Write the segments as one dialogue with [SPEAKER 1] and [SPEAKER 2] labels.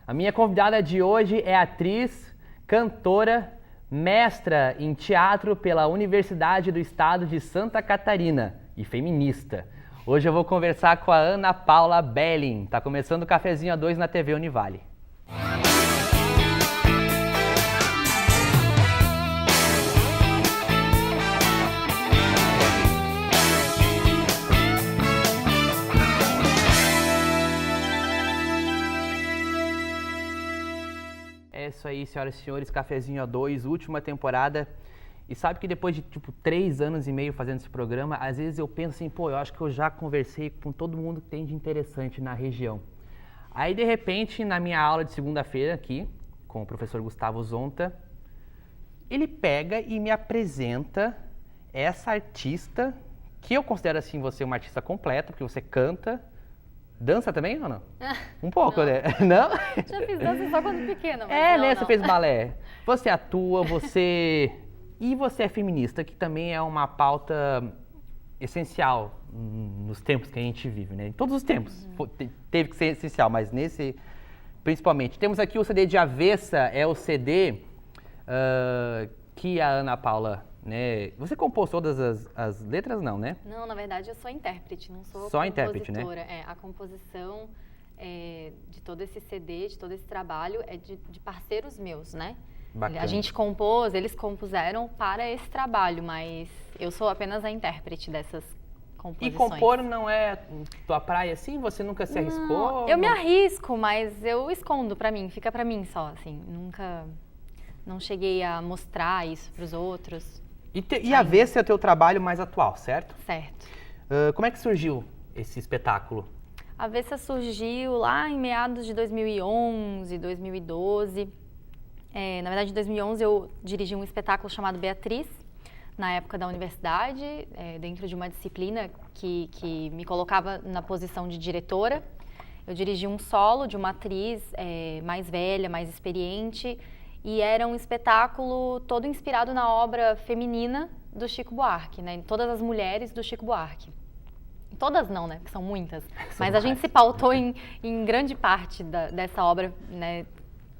[SPEAKER 1] A minha convidada de hoje é atriz, cantora, mestra em teatro pela Universidade do Estado de Santa Catarina e feminista. Hoje eu vou conversar com a Ana Paula Belling. Tá começando o Cafezinho a 2 na TV Univale. É isso aí, senhoras e senhores, Cafezinho A2, última temporada. E sabe que depois de, 3 anos e meio fazendo esse programa, às vezes eu penso assim, eu acho que eu já conversei com todo mundo que tem de interessante na região. Aí, de repente, na minha aula de segunda-feira aqui, com o professor Gustavo Zonta, ele pega e me apresenta essa artista, que eu considero assim, você uma artista completa, porque você canta. Dança também ou não? Um pouco,
[SPEAKER 2] não.
[SPEAKER 1] Né? Não?
[SPEAKER 2] Já fiz dança só quando pequena, mas
[SPEAKER 1] né?
[SPEAKER 2] não.
[SPEAKER 1] Você fez balé. Você atua, E você é feminista, que também é uma pauta essencial nos tempos que a gente vive, né? Em todos os tempos. Teve que ser essencial, mas nesse, principalmente. Temos aqui o CD de Avessa, é o CD que a Ana Paula... Né? Você compôs todas as letras, não, né?
[SPEAKER 2] Não, na verdade eu sou intérprete, não sou
[SPEAKER 1] só
[SPEAKER 2] compositora.
[SPEAKER 1] Intérprete, né?
[SPEAKER 2] A composição de todo esse CD, de todo esse trabalho é de parceiros meus, né?
[SPEAKER 1] Bacana.
[SPEAKER 2] A gente compôs, eles compuseram para esse trabalho, mas eu sou apenas a intérprete dessas composições.
[SPEAKER 1] E compor não é tua praia assim? Você nunca se arriscou?
[SPEAKER 2] Eu me arrisco, mas eu escondo pra mim, fica pra mim só, assim. Não cheguei a mostrar isso pros outros.
[SPEAKER 1] E Avessa é o teu trabalho mais atual, certo?
[SPEAKER 2] Certo.
[SPEAKER 1] Como é que surgiu esse espetáculo?
[SPEAKER 2] Avessa surgiu lá em meados de 2011, 2012. Na verdade, em 2011 eu dirigi um espetáculo chamado Beatriz, na época da universidade, dentro de uma disciplina que me colocava na posição de diretora. Eu dirigi um solo de uma atriz mais velha, mais experiente, e era um espetáculo todo inspirado na obra feminina do Chico Buarque, né? Todas as mulheres do Chico Buarque. Todas não, né? Porque são muitas. Mas a gente se pautou em grande parte dessa obra, né?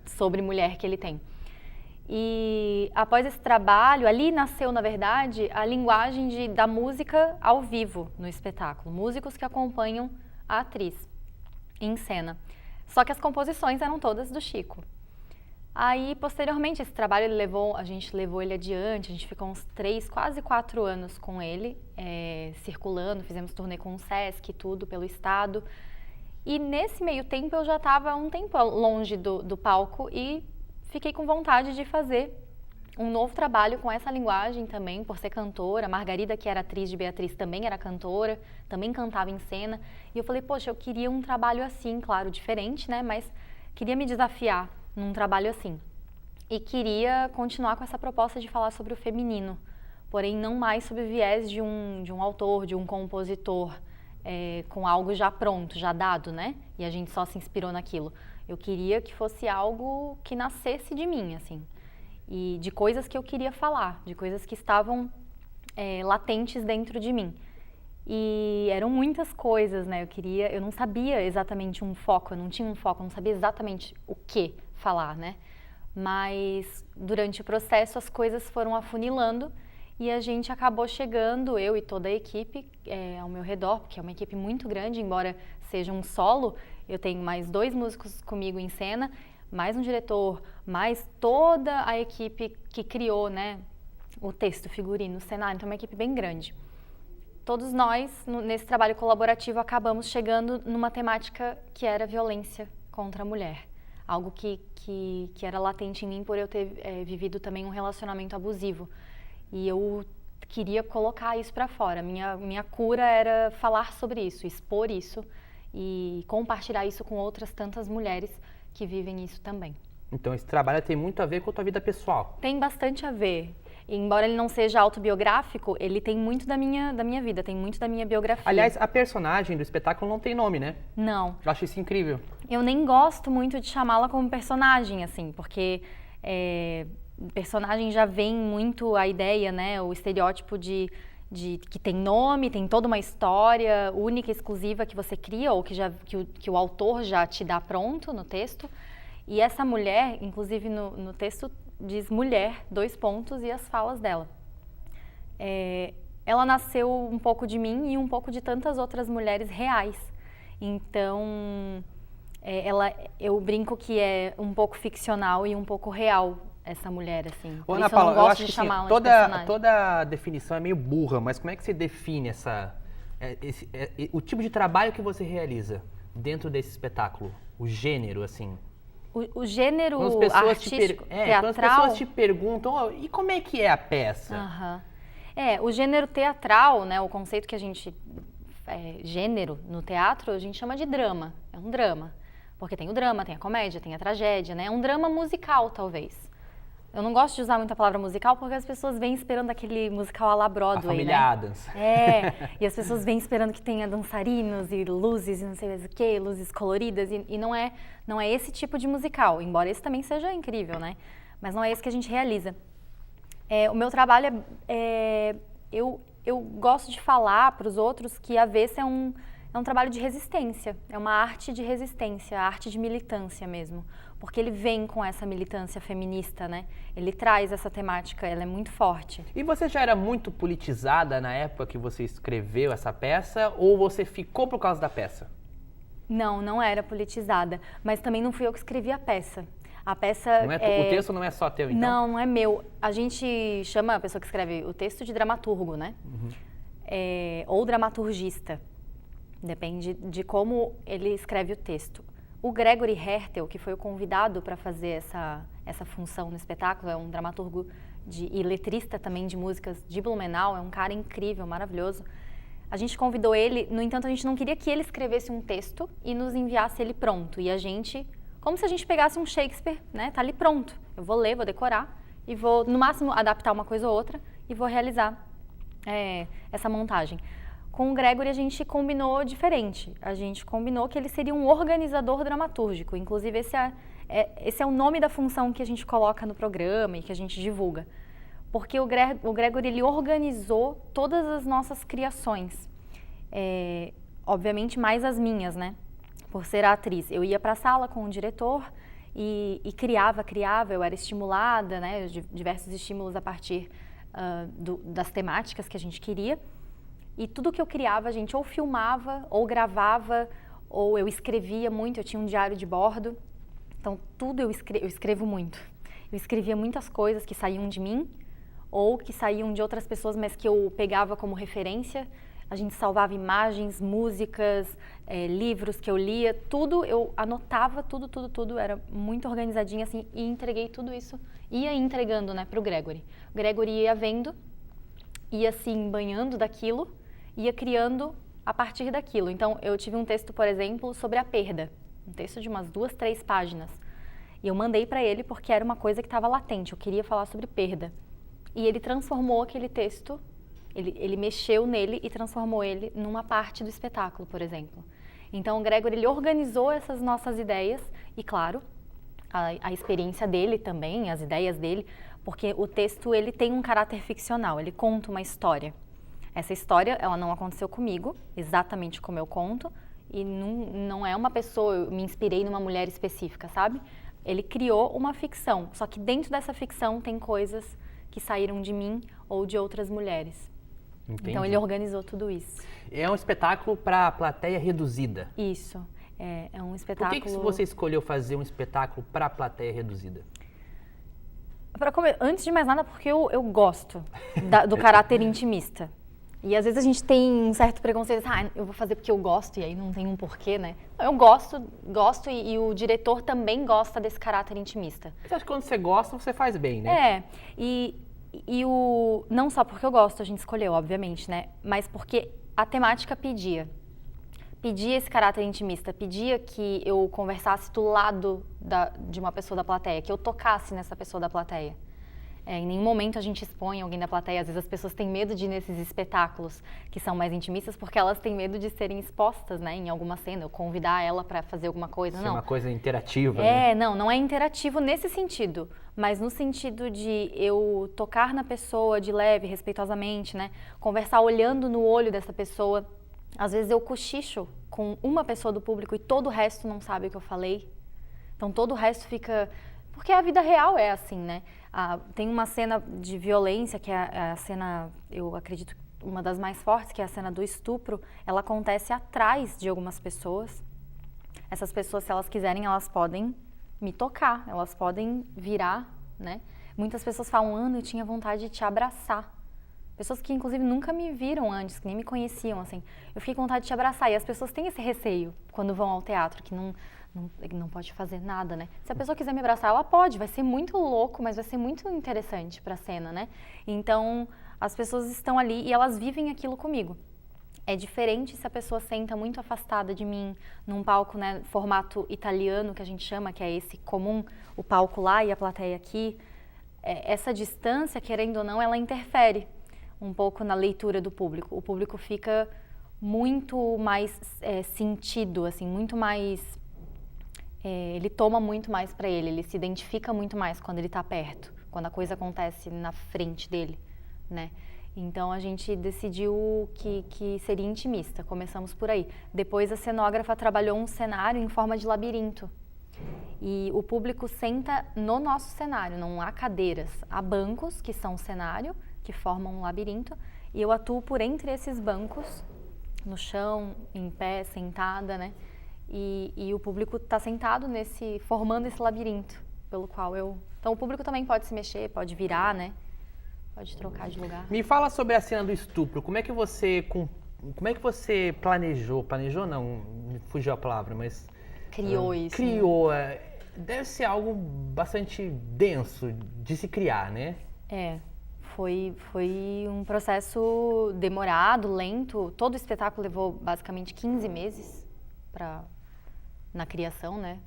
[SPEAKER 2] Sobre mulher que ele tem. E após esse trabalho, ali nasceu, na verdade, a linguagem da música ao vivo no espetáculo. Músicos que acompanham a atriz em cena. Só que as composições eram todas do Chico. Aí, posteriormente, esse trabalho a gente levou ele adiante, a gente ficou uns 3, quase 4 anos com ele, circulando, fizemos turnê com o Sesc e tudo pelo estado. E nesse meio tempo eu já estava um tempo longe do palco e fiquei com vontade de fazer um novo trabalho com essa linguagem também, por ser cantora. Margarida, que era atriz de Beatriz, também era cantora, também cantava em cena. E eu falei, poxa, eu queria um trabalho assim, claro, diferente, né? Mas queria me desafiar num trabalho assim. E queria continuar com essa proposta de falar sobre o feminino, porém não mais sob o viés de um autor, de um compositor, com algo já pronto, já dado, né? E a gente só se inspirou naquilo. Eu queria que fosse algo que nascesse de mim, assim. E de coisas que eu queria falar, de coisas que estavam latentes dentro de mim. E eram muitas coisas, né? Eu não sabia exatamente um foco, eu não tinha um foco, eu não sabia exatamente o que falar, né? Mas durante o processo as coisas foram afunilando e a gente acabou chegando, eu e toda a equipe ao meu redor, porque é uma equipe muito grande, embora seja um solo, eu tenho mais 2 músicos comigo em cena, mais um diretor, mais toda a equipe que criou, né, o texto, o figurino, o cenário, então é uma equipe bem grande. Todos nós, nesse trabalho colaborativo, acabamos chegando numa temática que era violência contra a mulher. Algo que era latente em mim por eu ter vivido também um relacionamento abusivo. E eu queria colocar isso para fora. Minha cura era falar sobre isso, expor isso e compartilhar isso com outras tantas mulheres que vivem isso também.
[SPEAKER 1] Então esse trabalho tem muito a ver com a tua vida pessoal? Tem
[SPEAKER 2] bastante a ver. Embora ele não seja autobiográfico, ele tem muito da minha vida, tem muito da minha biografia.
[SPEAKER 1] Aliás, a personagem do espetáculo não tem nome, né?
[SPEAKER 2] Não.
[SPEAKER 1] Eu acho isso incrível.
[SPEAKER 2] Eu nem gosto muito de chamá-la como personagem, assim, porque personagem já vem muito a ideia, né? O estereótipo de que tem nome, tem toda uma história única, exclusiva que você cria ou que o autor já te dá pronto no texto. E essa mulher, inclusive no texto diz mulher, 2 pontos e as falas dela. Ela nasceu um pouco de mim e um pouco de tantas outras mulheres reais. Então, eu brinco que é um pouco ficcional e um pouco real essa mulher, assim.
[SPEAKER 1] Ô, Ana Paula, eu acho que assim, toda definição é meio burra, mas como é que você define o tipo de trabalho que você realiza dentro desse espetáculo? O gênero, assim?
[SPEAKER 2] O gênero artístico, teatral...
[SPEAKER 1] Quando as pessoas te perguntam, e como é que é a peça?
[SPEAKER 2] O gênero teatral, né, o conceito que a gente... gênero no teatro, a gente chama de drama. É um drama. Porque tem o drama, tem a comédia, tem a tragédia, né? É um drama musical, talvez. Eu não gosto de usar muito a palavra musical porque as pessoas vêm esperando aquele musical à la Broadway, né?
[SPEAKER 1] Família-Addams.
[SPEAKER 2] E as pessoas vêm esperando que tenha dançarinos e luzes e não sei mais o que, luzes coloridas, e não é esse tipo de musical, embora esse também seja incrível, né? Mas não é esse que a gente realiza. O meu trabalho eu gosto de falar para os outros que a Avessa é um trabalho de resistência, é uma arte de resistência, arte de militância mesmo. Porque ele vem com essa militância feminista, né? Ele traz essa temática, ela é muito forte.
[SPEAKER 1] E você já era muito politizada na época que você escreveu essa peça, ou você ficou por causa da peça?
[SPEAKER 2] Não era politizada, mas também não fui eu que escrevi a peça. A peça
[SPEAKER 1] o texto não é só teu, então?
[SPEAKER 2] Não é meu. A gente chama a pessoa que escreve o texto de dramaturgo, né? Ou dramaturgista. Depende de como ele escreve o texto. O Gregory Hertel, que foi o convidado para fazer essa função no espetáculo, é um dramaturgo e letrista também de músicas de Blumenau, é um cara incrível, maravilhoso. A gente convidou ele, no entanto, a gente não queria que ele escrevesse um texto e nos enviasse ele pronto. E a gente, como se a gente pegasse um Shakespeare, né? Tá ali pronto. Eu vou ler, vou decorar e vou, no máximo, adaptar uma coisa ou outra e vou realizar essa montagem. Com o Gregory a gente combinou diferente. A gente combinou que ele seria um organizador dramatúrgico. Inclusive esse é o nome da função que a gente coloca no programa e que a gente divulga. Porque o Gregory ele organizou todas as nossas criações. Obviamente mais as minhas, né? Por ser a atriz. Eu ia para a sala com o diretor e criava. Eu era estimulada, né? Diversos estímulos a partir das temáticas que a gente queria. E tudo que eu criava, a gente ou filmava, ou gravava, ou eu escrevia muito, eu tinha um diário de bordo. Então, tudo eu escrevo muito. Eu escrevia muitas coisas que saíam de mim, ou que saíam de outras pessoas, mas que eu pegava como referência. A gente salvava imagens, músicas, livros que eu lia, tudo, eu anotava tudo. Era muito organizadinha, assim, e entreguei tudo isso. Ia entregando, né, para o Gregory. O Gregory ia vendo, ia se banhando daquilo, ia criando a partir daquilo. Então, eu tive um texto, por exemplo, sobre a perda. Um texto de umas 2, 3 páginas. E eu mandei para ele porque era uma coisa que estava latente. Eu queria falar sobre perda. E ele transformou aquele texto, ele mexeu nele e transformou ele numa parte do espetáculo, por exemplo. Então, o Gregory, ele organizou essas nossas ideias e, claro, a experiência dele também, as ideias dele, porque o texto, ele tem um caráter ficcional, ele conta uma história. Essa história, ela não aconteceu comigo, exatamente como eu conto, e não é uma pessoa, eu me inspirei numa mulher específica, sabe? Ele criou uma ficção, só que dentro dessa ficção tem coisas que saíram de mim ou de outras mulheres. Entendi. Então, ele organizou tudo isso.
[SPEAKER 1] É um espetáculo para plateia reduzida.
[SPEAKER 2] Isso, é um espetáculo...
[SPEAKER 1] Por que você escolheu fazer um espetáculo para plateia reduzida?
[SPEAKER 2] Antes de mais nada, porque eu gosto do caráter intimista. E às vezes a gente tem um certo preconceito, eu vou fazer porque eu gosto, e aí não tem um porquê, né? Eu gosto e o diretor também gosta desse caráter intimista.
[SPEAKER 1] Você acha que quando você gosta, você faz bem, né?
[SPEAKER 2] Não só porque eu gosto, a gente escolheu, obviamente, né? Mas porque a temática pedia esse caráter intimista, pedia que eu conversasse do lado de uma pessoa da plateia, que eu tocasse nessa pessoa da plateia. Em nenhum momento a gente expõe alguém da plateia. Às vezes as pessoas têm medo de ir nesses espetáculos que são mais intimistas porque elas têm medo de serem expostas, né, em alguma cena, ou convidar ela para fazer alguma coisa.
[SPEAKER 1] Não. É uma coisa interativa, né?
[SPEAKER 2] Não é interativo nesse sentido, mas no sentido de eu tocar na pessoa de leve, respeitosamente, né, conversar olhando no olho dessa pessoa. Às vezes eu cochicho com uma pessoa do público e todo o resto não sabe o que eu falei. Então todo o resto fica... Porque a vida real é assim, né? Tem uma cena de violência, que é a cena, eu acredito, uma das mais fortes, que é a cena do estupro. Ela acontece atrás de algumas pessoas. Essas pessoas, se elas quiserem, elas podem me tocar, elas podem virar, né? Muitas pessoas falam, Ana, eu tinha vontade de te abraçar. Pessoas que, inclusive, nunca me viram antes, que nem me conheciam, assim. Eu fiquei com vontade de te abraçar. E as pessoas têm esse receio quando vão ao teatro, que não pode fazer nada, né? Se a pessoa quiser me abraçar, ela pode. Vai ser muito louco, mas vai ser muito interessante pra cena, né? Então, as pessoas estão ali e elas vivem aquilo comigo. É diferente se a pessoa senta muito afastada de mim, num palco, né, formato italiano, que a gente chama, que é esse comum, o palco lá e a plateia aqui. Essa distância, querendo ou não, ela interfere um pouco na leitura do público. O público fica muito mais sentido, assim, muito mais... ele toma muito mais para ele se identifica muito mais quando ele está perto, quando a coisa acontece na frente dele, né? Então a gente decidiu que seria intimista, começamos por aí. Depois a cenógrafa trabalhou um cenário em forma de labirinto. E o público senta no nosso cenário, não há cadeiras, há bancos que são cenário, que formam um labirinto, e eu atuo por entre esses bancos, no chão, em pé, sentada, né? E o público está sentado formando esse labirinto, pelo qual eu... Então o público também pode se mexer, pode virar, né? Pode trocar de lugar.
[SPEAKER 1] Me fala sobre a cena do estupro. Como é que você planejou? Planejou não, me fugiu a palavra, mas...
[SPEAKER 2] Criou isso.
[SPEAKER 1] Criou. Né? Deve ser algo bastante denso de se criar, né?
[SPEAKER 2] Foi um processo demorado, lento. Todo o espetáculo levou basicamente 15 meses na criação, né?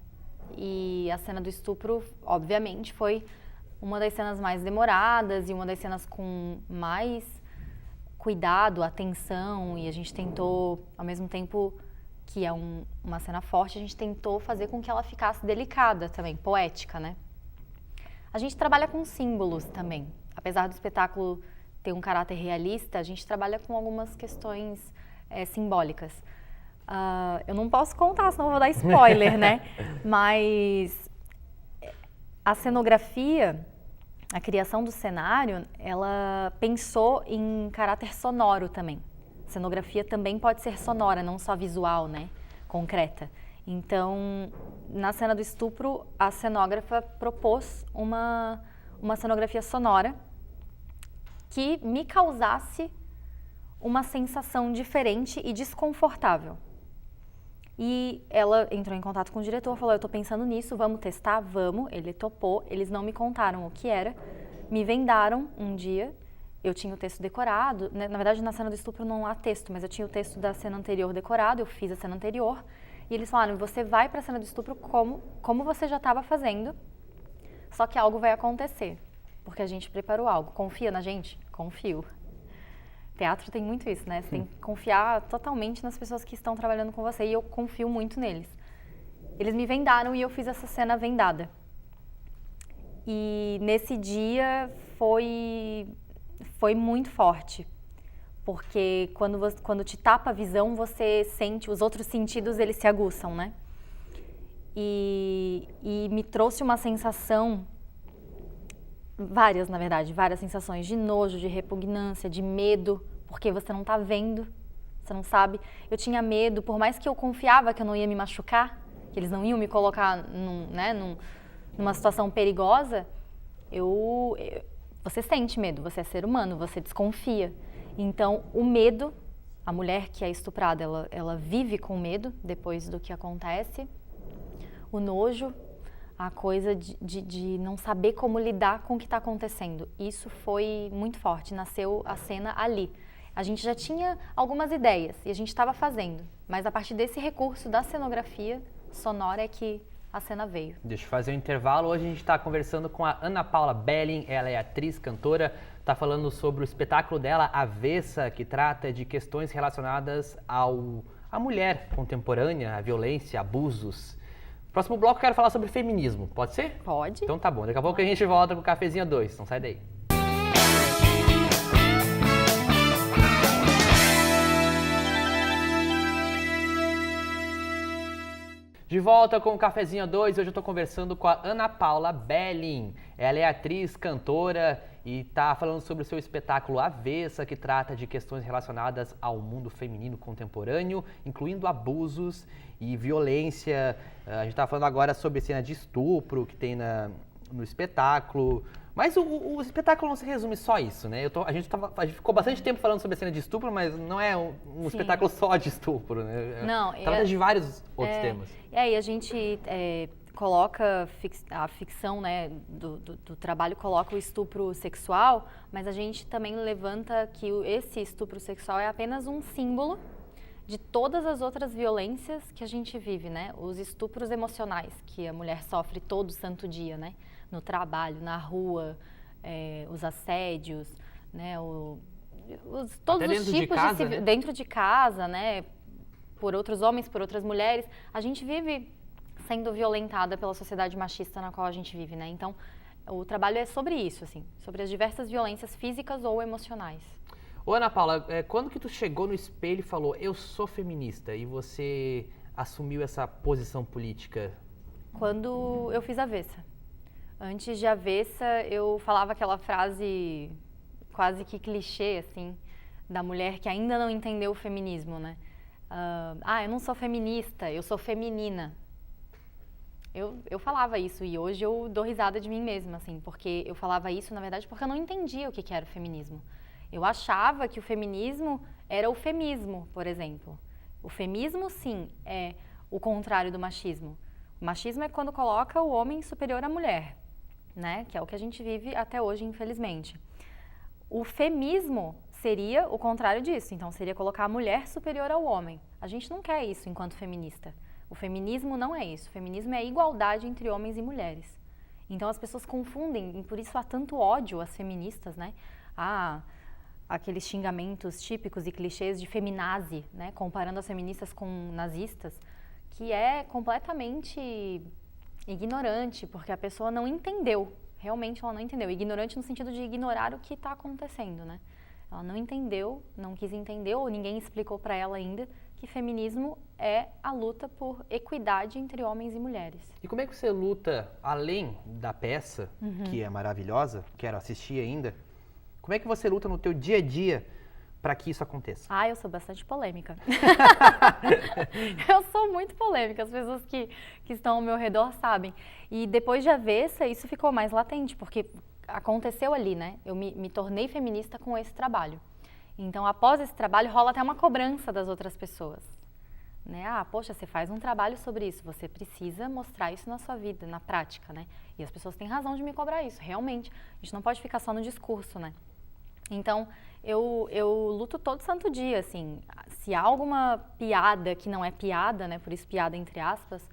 [SPEAKER 2] E a cena do estupro, obviamente, foi uma das cenas mais demoradas e uma das cenas com mais cuidado, atenção. E a gente tentou, ao mesmo tempo que é uma cena forte, a gente tentou fazer com que ela ficasse delicada também, poética, né? A gente trabalha com símbolos também. Apesar do espetáculo ter um caráter realista, a gente trabalha com algumas questões simbólicas. Eu não posso contar, senão eu vou dar spoiler, né? Mas a cenografia, a criação do cenário, ela pensou em caráter sonoro também. A cenografia também pode ser sonora, não só visual, né? Concreta. Então, na cena do estupro, a cenógrafa propôs uma cenografia sonora que me causasse uma sensação diferente e desconfortável. E ela entrou em contato com o diretor, falou, eu estou pensando nisso, vamos testar? Vamos. Ele topou, eles não me contaram o que era, me vendaram um dia, eu tinha o texto decorado, né? Na verdade na cena do estupro não há texto, mas eu tinha o texto da cena anterior decorado, eu fiz a cena anterior, e eles falaram, você vai para a cena do estupro como você já estava fazendo, só que algo vai acontecer, porque a gente preparou algo. Confia na gente? Confio. Teatro tem muito isso, né? Você tem que confiar totalmente nas pessoas que estão trabalhando com você, e eu confio muito neles. Eles me vendaram e eu fiz essa cena vendada. E nesse dia foi muito forte, porque quando te tapa a visão, você sente, os outros sentidos, eles se aguçam, né? E me trouxe uma sensação, várias sensações de nojo, de repugnância, de medo, porque você não tá vendo, você não sabe. Eu tinha medo, por mais que eu confiava que eu não ia me machucar, que eles não iam me colocar numa situação perigosa, você sente medo, você é ser humano, você desconfia. Então, o medo, a mulher que é estuprada, ela vive com medo depois do que acontece. O nojo, a coisa de não saber como lidar com o que está acontecendo. Isso foi muito forte, nasceu a cena ali. A gente já tinha algumas ideias e a gente estava fazendo, mas a partir desse recurso da cenografia sonora é que a cena veio.
[SPEAKER 1] Deixa eu fazer um intervalo. Hoje a gente está conversando com a Ana Paula Belling, ela é atriz, cantora, está falando sobre o espetáculo dela, Avessa, que trata de questões relacionadas à mulher contemporânea, à violência, abusos. Próximo bloco eu quero falar sobre feminismo, pode ser?
[SPEAKER 2] Pode.
[SPEAKER 1] Então tá bom, daqui a pouco a gente volta com o Cafezinho 2, então sai daí. De volta com o Cafezinho 2, hoje eu estou conversando com a Ana Paula Belling. Ela é atriz, cantora e está falando sobre o seu espetáculo Avessa, que trata de questões relacionadas ao mundo feminino contemporâneo, incluindo abusos e violência. A gente está falando agora sobre cena de estupro que tem no espetáculo. Mas o espetáculo não se resume só a isso, né? A gente ficou bastante tempo falando sobre a cena de estupro, mas não é um espetáculo só de estupro, né?
[SPEAKER 2] Não,
[SPEAKER 1] trata de vários outros temas.
[SPEAKER 2] E aí a gente coloca a ficção, né, do trabalho, coloca o estupro sexual, mas a gente também levanta que esse estupro sexual é apenas um símbolo de todas as outras violências que a gente vive, né? Os estupros emocionais que a mulher sofre todo santo dia, né? No trabalho, na rua, os assédios, né? Todos os tipos dentro de casa, né? Por outros homens, por outras mulheres. A gente vive sendo violentada pela sociedade machista na qual a gente vive, né? Então, o trabalho é sobre isso, assim, sobre as diversas violências físicas ou emocionais.
[SPEAKER 1] Ô, Ana Paula, quando que tu chegou no espelho e falou, eu sou feminista, e você assumiu essa posição política?
[SPEAKER 2] Quando eu fiz Avessa. Antes de Avessa, eu falava aquela frase quase que clichê, assim, da mulher que ainda não entendeu o feminismo, né? Eu não sou feminista, eu sou feminina. Eu falava isso e hoje eu dou risada de mim mesma, assim, porque eu falava isso, na verdade, porque eu não entendia o que era o feminismo. Eu achava que o feminismo era o femismo, por exemplo. O femismo, sim, é o contrário do machismo. O machismo é quando coloca o homem superior à mulher, né? Que é o que a gente vive até hoje, infelizmente. O femismo seria o contrário disso, então seria colocar a mulher superior ao homem. A gente não quer isso enquanto feminista. O feminismo não é isso. O feminismo é a igualdade entre homens e mulheres. Então as pessoas confundem, e por isso há tanto ódio às feministas, né? Aqueles xingamentos típicos e clichês de feminazi, né? Comparando as feministas com nazistas, que é completamente ignorante, porque a pessoa não entendeu. Realmente ela não entendeu. Ignorante no sentido de ignorar o que está acontecendo, né? Ela não entendeu, não quis entender, ou ninguém explicou para ela ainda que feminismo é a luta por equidade entre homens e mulheres.
[SPEAKER 1] E como é que você luta, além da peça, que é maravilhosa, quero assistir ainda, como é que você luta no teu dia a dia para que isso aconteça?
[SPEAKER 2] Eu sou bastante polêmica. Eu sou muito polêmica, as pessoas que estão ao meu redor sabem. E depois de Avessa, isso ficou mais latente, porque aconteceu ali, né? Eu me tornei feminista com esse trabalho. Então, após esse trabalho, rola até uma cobrança das outras pessoas. Né? Poxa, você faz um trabalho sobre isso, você precisa mostrar isso na sua vida, na prática, né? E as pessoas têm razão de me cobrar isso, realmente. A gente não pode ficar só no discurso, né? Então, eu luto todo santo dia, assim. Se há alguma piada que não é piada, né? Por isso piada entre aspas,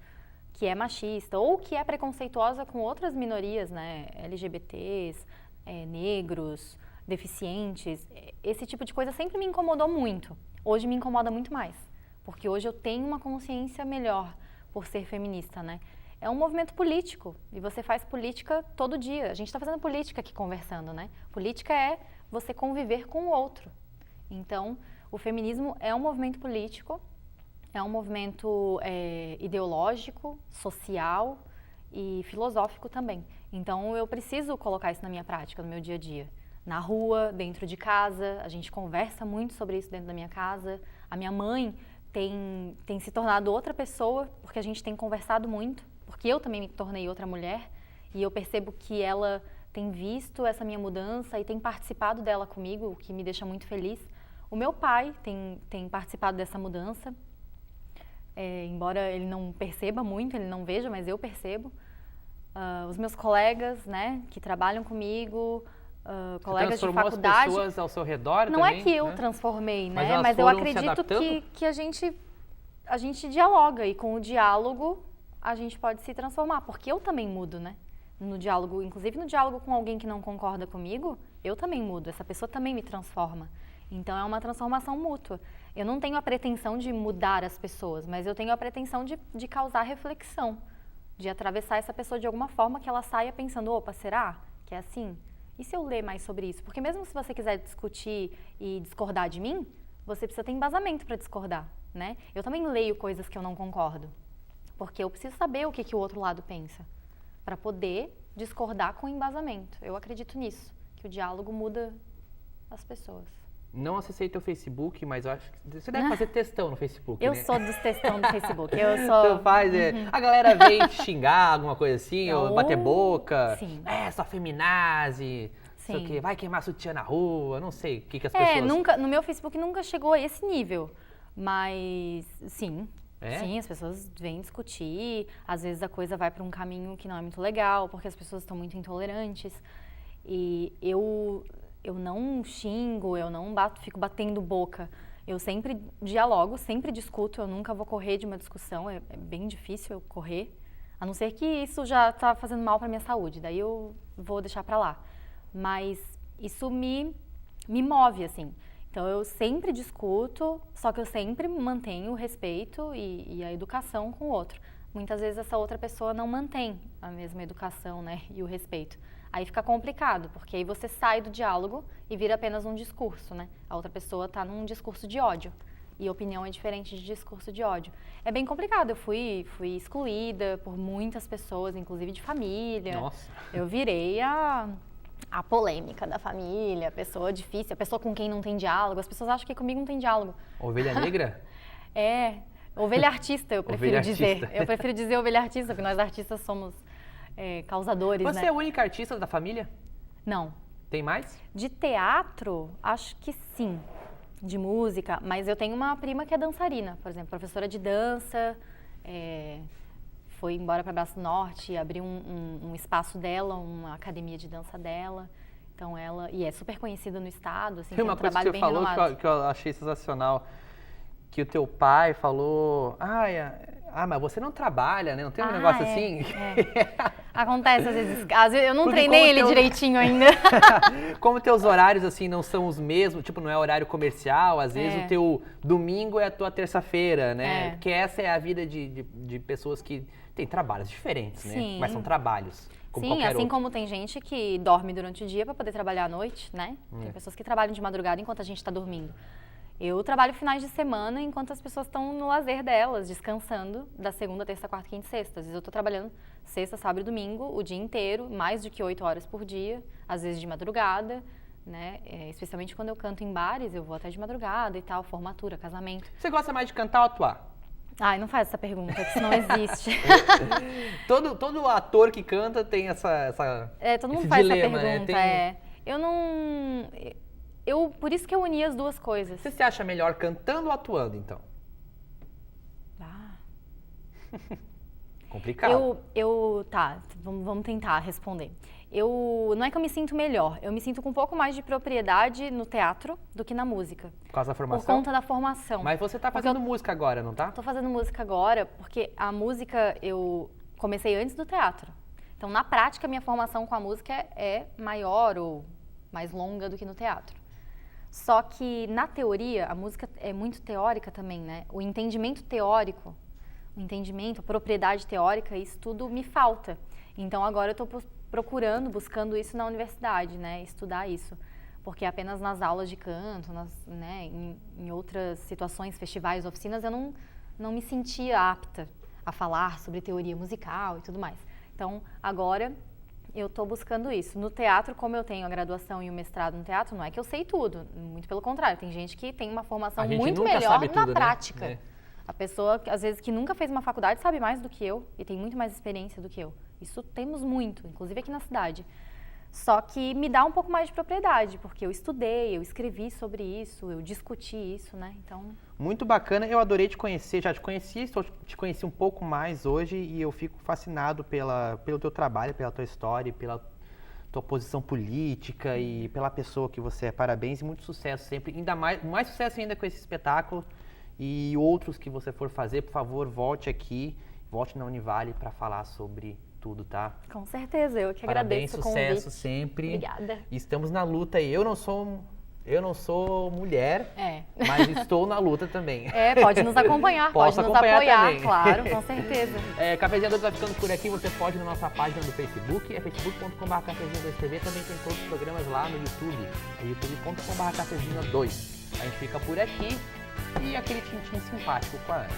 [SPEAKER 2] que é machista ou que é preconceituosa com outras minorias, né? LGBTs, negros, deficientes, esse tipo de coisa sempre me incomodou muito. Hoje me incomoda muito mais, porque hoje eu tenho uma consciência melhor por ser feminista, né? É um movimento político e você faz política todo dia. A gente está fazendo política aqui conversando, né? Política é você conviver com o outro. Então, o feminismo é um movimento político, é um movimento ideológico, social e filosófico também. Então, eu preciso colocar isso na minha prática, no meu dia a dia. Na rua, dentro de casa, a gente conversa muito sobre isso dentro da minha casa. A minha mãe tem se tornado outra pessoa, porque a gente tem conversado muito, porque eu também me tornei outra mulher, e eu percebo que ela tem visto essa minha mudança e tem participado dela comigo, o que me deixa muito feliz. O meu pai tem participado dessa mudança, embora ele não perceba muito, ele não veja, mas eu percebo. Os meus colegas, né, que trabalham comigo, colegas de faculdade.
[SPEAKER 1] As pessoas ao seu redor
[SPEAKER 2] não
[SPEAKER 1] também,
[SPEAKER 2] é que eu transformei, né? Mas eu acredito que a gente dialoga e com o diálogo a gente pode se transformar, porque eu também mudo, né? No diálogo, inclusive no diálogo com alguém que não concorda comigo, eu também mudo, essa pessoa também me transforma. Então é uma transformação mútua. Eu não tenho a pretensão de mudar as pessoas, mas eu tenho a pretensão de causar reflexão, de atravessar essa pessoa de alguma forma que ela saia pensando, opa, será que é assim? E se eu ler mais sobre isso? Porque mesmo se você quiser discutir e discordar de mim, você precisa ter embasamento para discordar, né? Eu também leio coisas que eu não concordo. porque eu preciso saber o que o outro lado pensa, para poder discordar com embasamento. Eu acredito nisso, que o diálogo muda as pessoas.
[SPEAKER 1] Não acessei teu Facebook, mas eu acho que você deve fazer textão no Facebook,
[SPEAKER 2] Eu
[SPEAKER 1] né?
[SPEAKER 2] sou dos textão do Facebook. Eu sou...
[SPEAKER 1] Tu faz, a galera vem te xingar, alguma coisa assim, ou bater boca.
[SPEAKER 2] Sim.
[SPEAKER 1] Sua feminazi,
[SPEAKER 2] Sim.
[SPEAKER 1] sei o quê, vai queimar sutiã na rua, não sei o que as pessoas...
[SPEAKER 2] no meu Facebook nunca chegou a esse nível, mas sim. Sim, as pessoas vêm discutir, às vezes a coisa vai para um caminho que não é muito legal, porque as pessoas estão muito intolerantes. E eu não xingo, eu não fico batendo boca. Eu sempre dialogo, sempre discuto, eu nunca vou correr de uma discussão, é bem difícil eu correr, a não ser que isso já está fazendo mal para minha saúde, daí eu vou deixar para lá. Mas isso me move, assim. Então eu sempre discuto, só que eu sempre mantenho o respeito e a educação com o outro. Muitas vezes essa outra pessoa não mantém a mesma educação, né, e o respeito. Aí fica complicado, porque aí você sai do diálogo e vira apenas um discurso, né? A outra pessoa está num discurso de ódio. E opinião é diferente de discurso de ódio. É bem complicado, eu fui excluída por muitas pessoas, inclusive de família.
[SPEAKER 1] Nossa.
[SPEAKER 2] Eu virei a polêmica da família, a pessoa difícil, a pessoa com quem não tem diálogo. As pessoas acham que comigo não tem diálogo.
[SPEAKER 1] Ovelha negra?
[SPEAKER 2] Ovelha artista, eu prefiro dizer.
[SPEAKER 1] Artista.
[SPEAKER 2] Eu prefiro dizer ovelha artista, porque nós artistas somos causadores,
[SPEAKER 1] Você
[SPEAKER 2] né?
[SPEAKER 1] é a única artista da família?
[SPEAKER 2] Não.
[SPEAKER 1] Tem mais?
[SPEAKER 2] De teatro, acho que sim. De música, mas eu tenho uma prima que é dançarina, por exemplo, professora de dança, foi embora para Braço Norte, abriu um espaço dela, uma academia de dança dela. Então e é super conhecida no estado, assim,
[SPEAKER 1] Tem uma coisa que você falou que eu achei sensacional, que o teu pai falou, mas você não trabalha, né? Não tem um negócio assim?
[SPEAKER 2] Acontece às vezes eu não
[SPEAKER 1] Porque
[SPEAKER 2] treinei ele direitinho ainda.
[SPEAKER 1] Como teus horários, assim, não são os mesmos, tipo, não é horário comercial, às vezes o teu domingo é a tua terça-feira, né? Porque essa é a vida de pessoas que têm trabalhos diferentes, né?
[SPEAKER 2] Sim.
[SPEAKER 1] Mas são trabalhos, como
[SPEAKER 2] Sim,
[SPEAKER 1] qualquer
[SPEAKER 2] assim
[SPEAKER 1] outro.
[SPEAKER 2] como tem gente que dorme durante o dia para poder trabalhar à noite, né? Tem pessoas que trabalham de madrugada enquanto a gente está dormindo. Eu trabalho finais de semana enquanto as pessoas estão no lazer delas, descansando da segunda, terça, quarta, quinta e sexta. Às vezes eu estou trabalhando sexta, sábado e domingo, o dia inteiro, mais de que 8 horas por dia, às vezes de madrugada, né? Especialmente quando eu canto em bares, eu vou até de madrugada e tal, formatura, casamento.
[SPEAKER 1] Você gosta mais de cantar ou atuar?
[SPEAKER 2] Ai, não faz essa pergunta, que isso não existe.
[SPEAKER 1] Todo ator que canta tem
[SPEAKER 2] todo mundo
[SPEAKER 1] esse
[SPEAKER 2] faz
[SPEAKER 1] dilema,
[SPEAKER 2] essa pergunta,
[SPEAKER 1] né?
[SPEAKER 2] Eu não... por isso que eu uni as duas coisas.
[SPEAKER 1] Você se acha melhor cantando ou atuando, então? Complicado.
[SPEAKER 2] Tá, vamos tentar responder. Não é que eu me sinto melhor, eu me sinto com um pouco mais de propriedade no teatro do que na música.
[SPEAKER 1] Por causa da formação?
[SPEAKER 2] Por conta da formação.
[SPEAKER 1] Mas você tá fazendo música agora, não tá?
[SPEAKER 2] Tô fazendo música agora porque a música eu comecei antes do teatro. Então, na prática, minha formação com a música é maior ou mais longa do que no teatro. Só que, na teoria, a música é muito teórica também, né? O entendimento teórico, a propriedade teórica, isso tudo me falta. Então, agora eu estou buscando isso na universidade, né? Estudar isso. Porque apenas nas aulas de canto, né? Em outras situações, festivais, oficinas, eu não me sentia apta a falar sobre teoria musical e tudo mais. Então, agora eu estou buscando isso. No teatro, como eu tenho a graduação e o mestrado no teatro, não é que eu sei tudo, muito pelo contrário. Tem gente que tem uma formação muito melhor na prática.
[SPEAKER 1] Né?
[SPEAKER 2] A pessoa, às vezes, que nunca fez uma faculdade sabe mais do que eu e tem muito mais experiência do que eu. Isso temos muito, inclusive aqui na cidade. Só que me dá um pouco mais de propriedade, porque eu estudei, eu escrevi sobre isso, eu discuti isso, né? Então...
[SPEAKER 1] Muito bacana, eu adorei te conhecer, já te conheci, te conheci um pouco mais hoje e eu fico fascinado pelo teu trabalho, pela tua história, pela tua posição política e pela pessoa que você é. Parabéns e muito sucesso sempre, ainda mais sucesso ainda com esse espetáculo e outros que você for fazer, por favor, volte aqui, volte na Univale para falar sobre tudo, tá?
[SPEAKER 2] Com certeza, eu que
[SPEAKER 1] Parabéns,
[SPEAKER 2] agradeço o convite.
[SPEAKER 1] sucesso sempre.
[SPEAKER 2] Obrigada.
[SPEAKER 1] E estamos na luta aí. Eu não sou mulher, mas estou na luta também.
[SPEAKER 2] Pode nos acompanhar, pode nos apoiar,
[SPEAKER 1] também.
[SPEAKER 2] Claro, com certeza.
[SPEAKER 1] Cafezinho 2 vai ficando por aqui, você pode ir na nossa página do Facebook, é facebook.com/cafezinho2tv, também tem todos os programas lá no YouTube, é youtube.com/cafezinho2. A gente fica por aqui e aquele tintim simpático com a Ana.